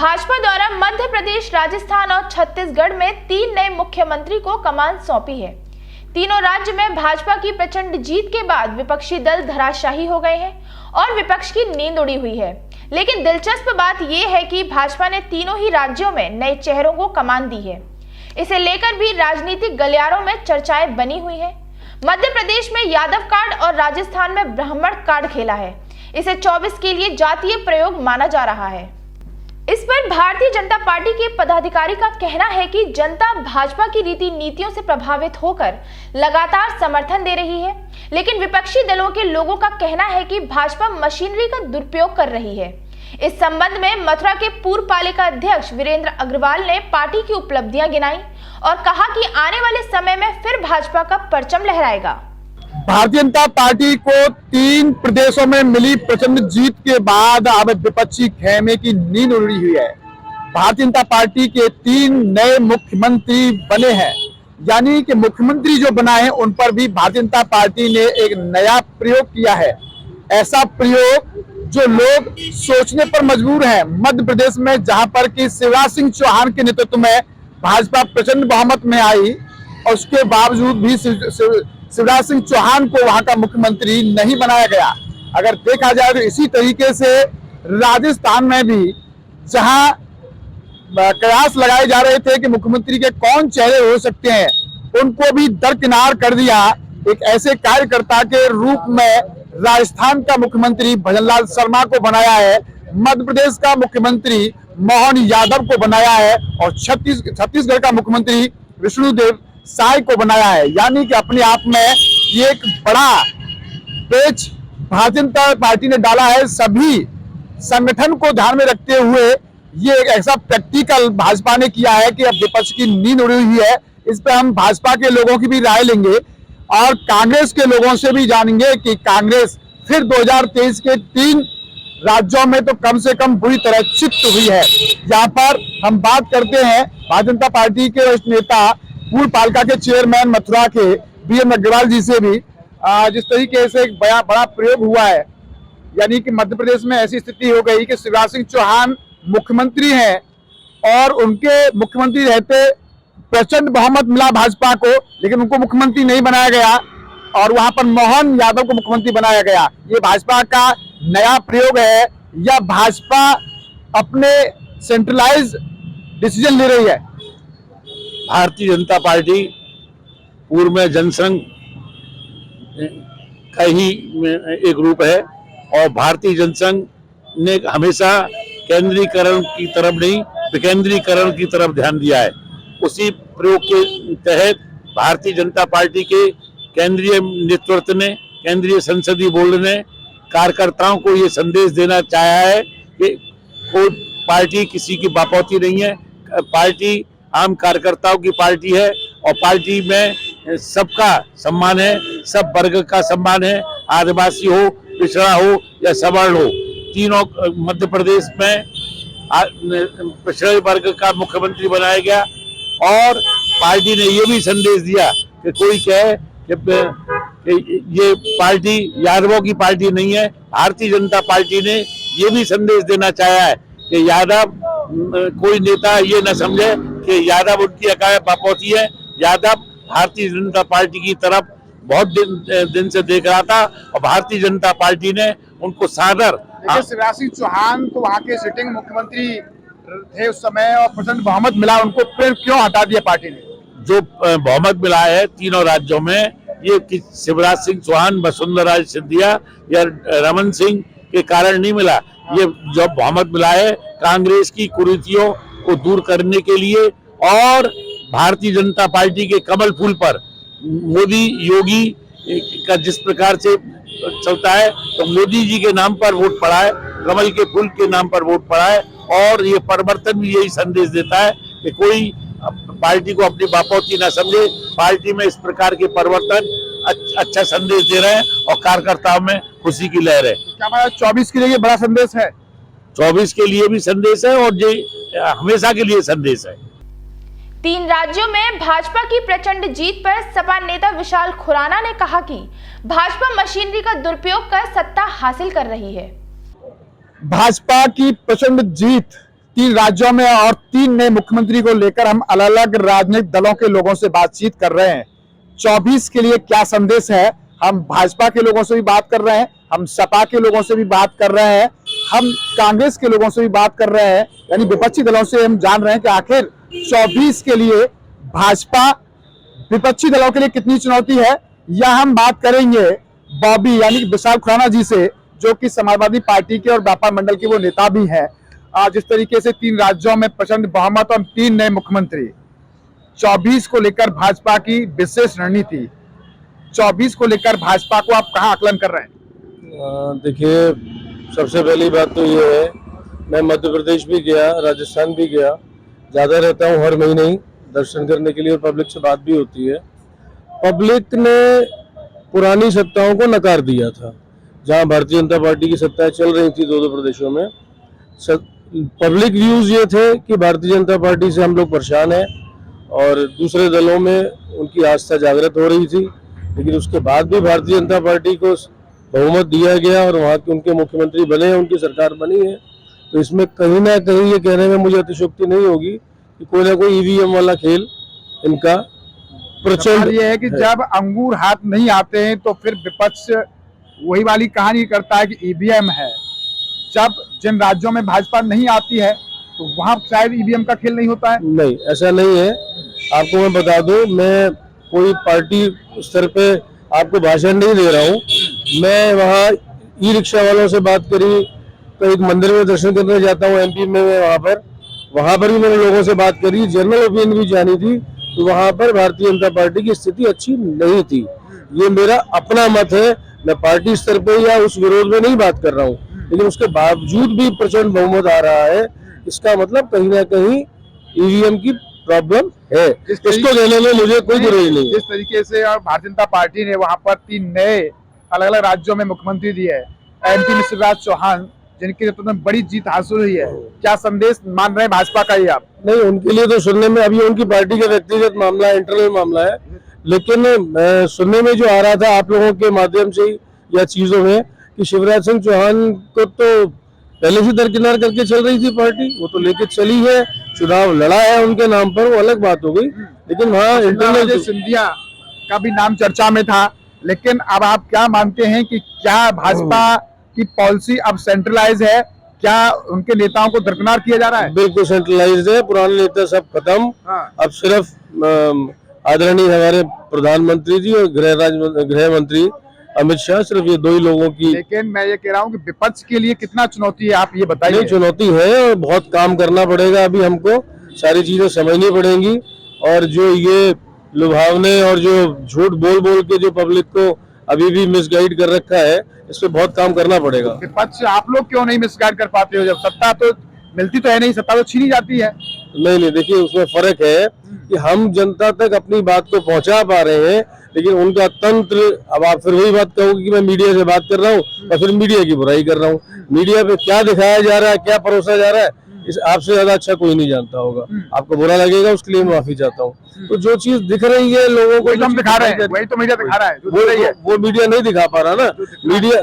भाजपा द्वारा मध्य प्रदेश, राजस्थान और छत्तीसगढ़ में 3 नए मुख्यमंत्री को कमान सौंपी है। तीनों राज्य में भाजपा की प्रचंड जीत के बाद विपक्षी दल धराशायी हो गए हैं और विपक्ष की नींद उड़ी हुई है। लेकिन दिलचस्प बात यह है कि भाजपा ने तीनों ही राज्यों में नए चेहरों को कमान दी है। इसे लेकर भी राजनीतिक गलियारों में चर्चाएं बनी हुई है। मध्य प्रदेश में यादव कार्ड और राजस्थान में ब्राह्मण कार्ड खेला है। इसे 24 के लिए जातीय प्रयोग माना जा रहा है। इस पर भारतीय जनता पार्टी के पदाधिकारी का कहना है कि जनता भाजपा की रीति नीतियों से प्रभावित होकर लगातार समर्थन दे रही है, लेकिन विपक्षी दलों के लोगों का कहना है कि भाजपा मशीनरी का दुरुपयोग कर रही है। इस संबंध में मथुरा के पूर्व पालिका अध्यक्ष वीरेंद्र अग्रवाल ने पार्टी की उपलब्धियां गिनाई और कहा कि आने वाले समय में फिर भाजपा का परचम लहराएगा। भारतीय जनता पार्टी को 3 प्रदेशों में मिली प्रचंड जीत के बाद अब विपक्षी खेमे की नींद उड़ी हुई है। भारतीय जनता पार्टी के 3 नए मुख्यमंत्री बने हैं, यानी कि मुख्यमंत्री जो बना है उन पर भी भारतीय जनता पार्टी ने एक नया प्रयोग किया है। ऐसा प्रयोग जो लोग सोचने पर मजबूर हैं। मध्य प्रदेश में जहां पर कि शिवराज सिंह चौहान के नेतृत्व में भाजपा प्रचंड बहुमत में आई और उसके बावजूद भी शिवराज सिंह चौहान को वहां का मुख्यमंत्री नहीं बनाया गया। अगर देखा जाए तो इसी तरीके से राजस्थान में भी जहां कयास लगाए जा रहे थे कि मुख्यमंत्री के कौन चेहरे हो सकते हैं, उनको भी दरकिनार कर दिया। एक ऐसे कार्यकर्ता के रूप में राजस्थान का मुख्यमंत्री भजनलाल शर्मा को बनाया है, मध्य प्रदेश का मुख्यमंत्री मोहन यादव को बनाया है और छत्तीसगढ़ का मुख्यमंत्री विष्णुदेव साय को बनाया है। यानी कि अपने आप में ये एक बड़ा पेच भारतीय जनता पार्टी ने डाला है। सभी संगठन को ध्यान में रखते हुए ये एक ऐसा प्रैक्टिकल भाजपा ने किया है कि अब विपक्ष की नींद उड़ी हुई है। इस पर हम भाजपा के लोगों की भी राय लेंगे और कांग्रेस के लोगों से भी जानेंगे कि कांग्रेस फिर 2023 के 3 राज्यों में तो कम से कम बुरी तरह चित्त हुई है। यहाँ पर हम बात करते हैं भारतीय जनता पार्टी के वरिष्ठ नेता पूर्व पालिका के चेयरमैन मथुरा के वीरेंद्र अग्रवाल जी से भी। जिस तरीके से एक बड़ा प्रयोग हुआ है, यानी कि मध्य प्रदेश में ऐसी स्थिति हो गई कि शिवराज सिंह चौहान मुख्यमंत्री हैं और उनके मुख्यमंत्री रहते प्रचंड बहुमत मिला भाजपा को, लेकिन उनको मुख्यमंत्री नहीं बनाया गया और वहां पर मोहन यादव को मुख्यमंत्री बनाया गया। ये भाजपा का नया प्रयोग है या भाजपा अपने सेंट्रलाइज डिसीजन ले रही है? भारतीय जनता पार्टी पूर्व में जनसंघ का ही एक रूप है और भारतीय जनसंघ ने हमेशा केंद्रीकरण की तरफ नहीं, विकेंद्रीकरण की तरफ ध्यान दिया है। उसी प्रयोग के तहत भारतीय जनता पार्टी के केंद्रीय नेतृत्व ने, केंद्रीय संसदीय बोर्ड ने कार्यकर्ताओं को ये संदेश देना चाहा है कि कोई पार्टी किसी की बापौती नहीं है। पार्टी आम कार्यकर्ताओं की पार्टी है और पार्टी में सबका सम्मान है, सब वर्ग का सम्मान है। आदिवासी हो, पिछड़ा हो या सवर्ण हो, तीनों मध्य प्रदेश में पिछड़े वर्ग का मुख्यमंत्री बनाया गया। और पार्टी ने ये भी संदेश दिया कि कोई कहे कि ये पार्टी यादवों की पार्टी नहीं है। भारतीय जनता पार्टी ने ये भी संदेश देना चाहा है कि यादव कोई नेता ये न समझे कि यादव उनकी अकाय बापौती है। यादव भारतीय जनता पार्टी की तरफ बहुत दिन से देख रहा था और भारतीय जनता पार्टी ने उनको सादर। शिवराज सिंह चौहान तो वहां के सिटिंग मुख्यमंत्री थे उस समय और प्रचंड बहुमत मिला, उनको फिर क्यों हटा दिया पार्टी ने? जो बहुमत मिला है तीनों राज्यों में, ये शिवराज सिंह चौहान, वसुंधरा सिंधिया या रमन सिंह के कारण नहीं मिला। ये जो बहुमत मिला है कांग्रेस की कुरीतियों को दूर करने के लिए और भारतीय जनता पार्टी के कमल फूल पर मोदी योगी का जिस प्रकार से चलता है, तो मोदी जी के नाम पर वोट पड़ा है, कमल के फूल के नाम पर वोट पड़ा है। और ये परिवर्तन भी यही संदेश देता है कि कोई पार्टी को अपनी बापौती ना समझे। पार्टी में इस प्रकार के परिवर्तन अच्छा संदेश दे रहे हैं और कार्यकर्ताओं में खुशी की लहर है। क्या 24 के लिए बड़ा संदेश है? 24 के लिए भी संदेश है और ये हमेशा के लिए संदेश है। 3 राज्यों में भाजपा की प्रचंड जीत पर सपा नेता विशाल खुराना ने कहा कि भाजपा मशीनरी का दुरुपयोग कर सत्ता हासिल कर रही है। भाजपा की प्रचंड जीत तीन राज्यों में और 3 नए मुख्यमंत्री को लेकर हम अलग अलग राजनीतिक दलों के लोगों से बातचीत कर रहे हैं। 24 के लिए क्या संदेश है, हम भाजपा के लोगों से भी बात कर रहे हैं, हम सपा के लोगों से भी बात कर रहे हैं, हम कांग्रेस के लोगों से भी बात कर रहे हैं, यानी विपक्षी दलों से हम जान रहे हैं कि आखिर 24 के लिए भाजपा विपक्षी दलों के लिए कितनी चुनौती है। या हम बात करेंगे बॉबी यानी विशाल खुराना जी से, जो कि समाजवादी पार्टी के और व्यापार मंडल के वो नेता भी हैं। जिस तरीके से 3 राज्यों में प्रचंड बहुमत और 3 नए मुख्यमंत्री, 24 को लेकर भाजपा की विशेष रणनीति, 24 को लेकर भाजपा को आप कहां आकलन कर रहे हैं? देखिए, सबसे पहली बात तो ये है, मैं मध्य प्रदेश भी गया, राजस्थान भी गया, ज़्यादा रहता हूँ हर महीने ही दर्शन करने के लिए, और पब्लिक से बात भी होती है। पब्लिक ने पुरानी सत्ताओं को नकार दिया था, जहाँ भारतीय जनता पार्टी की सत्ताएं चल रही थी 2 प्रदेशों में। पब्लिक व्यूज़ ये थे कि भारतीय जनता पार्टी से हम लोग परेशान हैं, और दूसरे दलों में उनकी आस्था जागृत हो रही थी। लेकिन उसके बाद भी भारतीय जनता पार्टी को बहुमत दिया गया और वहाँ के उनके मुख्यमंत्री बने हैं, उनकी सरकार बनी है। तो इसमें कहीं ना कहीं ये कहने में मुझे अतिशयोक्ति नहीं होगी कि कोई ना कोई ईवीएम वाला खेल इनका प्रचंड ये है कि जब अंगूर हाथ नहीं आते हैं तो फिर विपक्ष वही वाली कहानी करता है कि ईवीएम है। जब जिन राज्यों में भाजपा नहीं आती है तो वहां शायद ईवीएम का खेल नहीं होता है। नहीं, ऐसा नहीं है। आपको मैं बता दूं, मैं कोई पार्टी स्तर पे आपको भाषण नहीं दे रहा हूं। मैं वहाँ ई रिक्शा वालों से बात करी, तो एक मंदिर में दर्शन करने जाता हूँ एमपी में, वहाँ पर भी मैंने लोगों से बात करी, जनरल ओपिनियन भी जानी थी, तो वहाँ पर भारतीय जनता पार्टी की स्थिति अच्छी नहीं थी। ये मेरा अपना मत है, मैं पार्टी स्तर पे या उस विरोध में नहीं बात कर रहा हूँ, लेकिन उसके बावजूद भी प्रचंड बहुमत आ रहा है। इसका मतलब कहीं ना कहीं ईवीएम की प्रॉब्लम है, इसको लेने में मुझे कोई बुराई नहीं है। जिस तरीके से और भारतीय जनता पार्टी ने वहाँ पर 3 नए अलग अलग राज्यों में मुख्यमंत्री दिए हैं, एमपी में शिवराज चौहान, जिनकी नेतृत्व में बड़ी जीत हासिल हुई है, क्या संदेश मान रहे हैं भाजपा का ये आप? नहीं, उनके लिए तो सुनने में अभी उनकी पार्टी का व्यक्तिगत मामला है, इंटरनल मामला है, लेकिन सुनने में जो आ रहा था आप लोगों के माध्यम से या चीजों में कि शिवराज सिंह चौहान को तो पहले से दरकिनार करके चल रही थी पार्टी, वो तो लेके चली है, चुनाव लड़ा है उनके नाम पर, वो अलग बात हो गई। लेकिन वहाँ इंटरनल सिंधिया का भी नाम चर्चा में था, लेकिन अब आप क्या मानते हैं कि क्या भाजपा की पॉलिसी अब सेंट्रलाइज है? क्या उनके नेताओं को दरकिनार किया जा रहा है? बिल्कुल सेंट्रलाइज है, पुराने नेता सब खत्म। अब सिर्फ आदरणीय हमारे प्रधानमंत्री जी और गृह मंत्री अमित शाह, सिर्फ ये 2 ही लोगों की। लेकिन मैं ये कह रहा हूँ कि विपक्ष के लिए कितना चुनौती है, आप ये बताइए। चुनौती है और बहुत काम करना पड़ेगा, अभी हमको सारी चीजें समझनी पड़ेंगी, और जो ये लुभावने और जो झूठ बोल बोल के जो पब्लिक को अभी भी मिसगाइड कर रखा है, इस पे बहुत काम करना पड़ेगा। विपक्ष आप लोग क्यों नहीं मिसगाइड कर पाते हो? जब सत्ता तो मिलती तो है नहीं, सत्ता तो छीनी जाती है। नहीं, देखिए उसमें फर्क है कि हम जनता तक अपनी बात को पहुंचा पा रहे हैं, लेकिन उनका तंत्र, अब आप फिर वही बात कहोगे कि मैं मीडिया से बात कर रहा हूँ और फिर मीडिया की बुराई कर रहा हूँ। मीडिया पे क्या दिखाया जा रहा है, क्या परोसा जा रहा है, इस आपसे ज्यादा अच्छा कोई नहीं जानता होगा। आपको बुरा लगेगा, उसके लिए माफी चाहता हूँ। तो जो चीज दिख रही है लोगों को, हम दिखा रहे हैं, वही तो मीडिया दिखा रहा है, वो मीडिया नहीं दिखा पा रहा ना।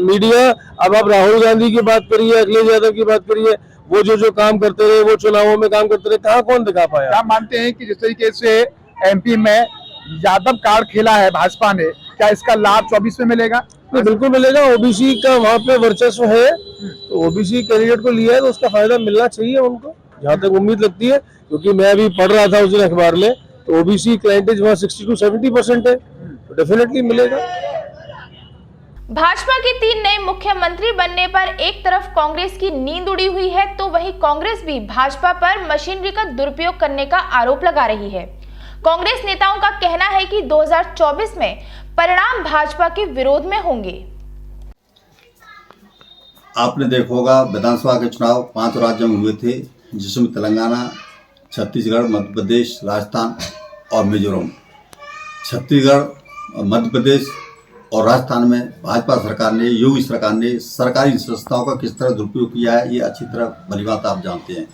मीडिया अब आप राहुल गांधी की बात करिए, अखिलेश यादव की बात करिए, वो जो काम करते रहे, वो चुनावों में काम करते रहे, कहाँ कौन दिखा पाया? क्या मानते हैं कि जिस तरीके से एमपी में यादव कार्ड खेला है भाजपा ने, क्या इसका लाभ 24 में मिलेगा? नहीं, बिल्कुल मिलेगा। ओबीसी का वहाँ पे वर्चस्व है, तो ओबीसी कैंडिडेट को लिया है तो उसका फायदा मिलना चाहिए उनको, जहाँ तक उम्मीद लगती है। क्योंकि मैं अभी पढ़ रहा था उस दिन अखबार में, तो ओबीसी क्लाइंटेज वहाँ 60 to 70% है, तो डेफिनेटली मिलेगा। भाजपा के 3 नए मुख्यमंत्री बनने पर एक तरफ कांग्रेस की नींद उड़ी हुई है, तो वहीं कांग्रेस भी भाजपा पर मशीनरी का दुरुपयोग करने का आरोप लगा रही है। कांग्रेस नेताओं का कहना है कि 2024 में परिणाम भाजपा के विरोध में होंगे। आपने देखा होगा विधानसभा के चुनाव 5 राज्यों में हुए थे, जिसमें तेलंगाना, छत्तीसगढ़, मध्य प्रदेश, राजस्थान और मिजोरम। छत्तीसगढ़, मध्य प्रदेश और राजस्थान में भाजपा सरकार ने, योगी सरकार ने सरकारी संस्थाओं का किस तरह दुरुपयोग किया है, ये अच्छी तरह भली बात आप जानते हैं।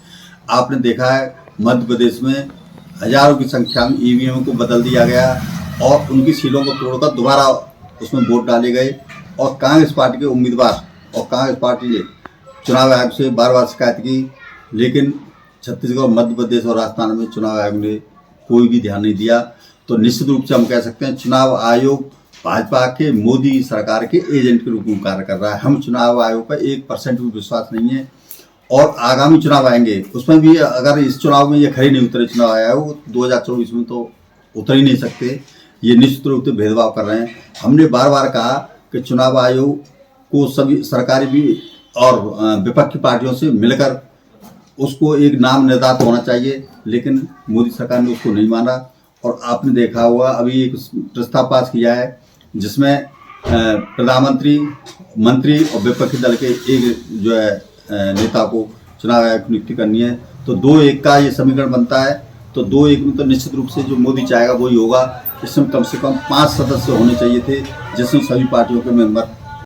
आपने देखा है मध्य प्रदेश में हजारों की संख्या में ईवीएम को बदल दिया गया और उनकी सीलों को तोड़कर दोबारा उसमें वोट डाले गए, और कांग्रेस पार्टी के उम्मीदवार और कांग्रेस पार्टी ने चुनाव आयोग से बार बार शिकायत की, लेकिन छत्तीसगढ़, मध्य प्रदेश और राजस्थान में चुनाव आयोग ने कोई भी ध्यान नहीं दिया, तो निश्चित रूप से हम कह सकते हैं चुनाव आयोग भाजपा के मोदी सरकार के एजेंट के रूप में कार्य कर रहा है। हम चुनाव आयोग पर 1% भी विश्वास नहीं है, और आगामी चुनाव आएंगे उसमें भी अगर इस चुनाव में ये खड़े नहीं उतरे चुनाव आयोग 2024 में तो उतर ही नहीं सकते। ये निश्चित रूप से भेदभाव कर रहे हैं। हमने बार बार कहा कि चुनाव आयोग को सभी सरकारी भी और विपक्षी पार्टियों से मिलकर उसको एक नाम निर्धारित होना चाहिए, लेकिन मोदी सरकार ने उसको नहीं माना। और आपने देखा होगा अभी एक प्रस्ताव पास किया है जिसमें प्रधानमंत्री, मंत्री और विपक्षी दल के एक जो है नेता को चुनाव आयोग की नियुक्ति करनी है। तो 2-1 का ये समीकरण बनता है, तो 2-1 में तो निश्चित रूप से जो मोदी चाहेगा वही होगा। इसमें कम से कम 5 सदस्य होने चाहिए थे, जिसमें सभी पार्टियों के मेंबर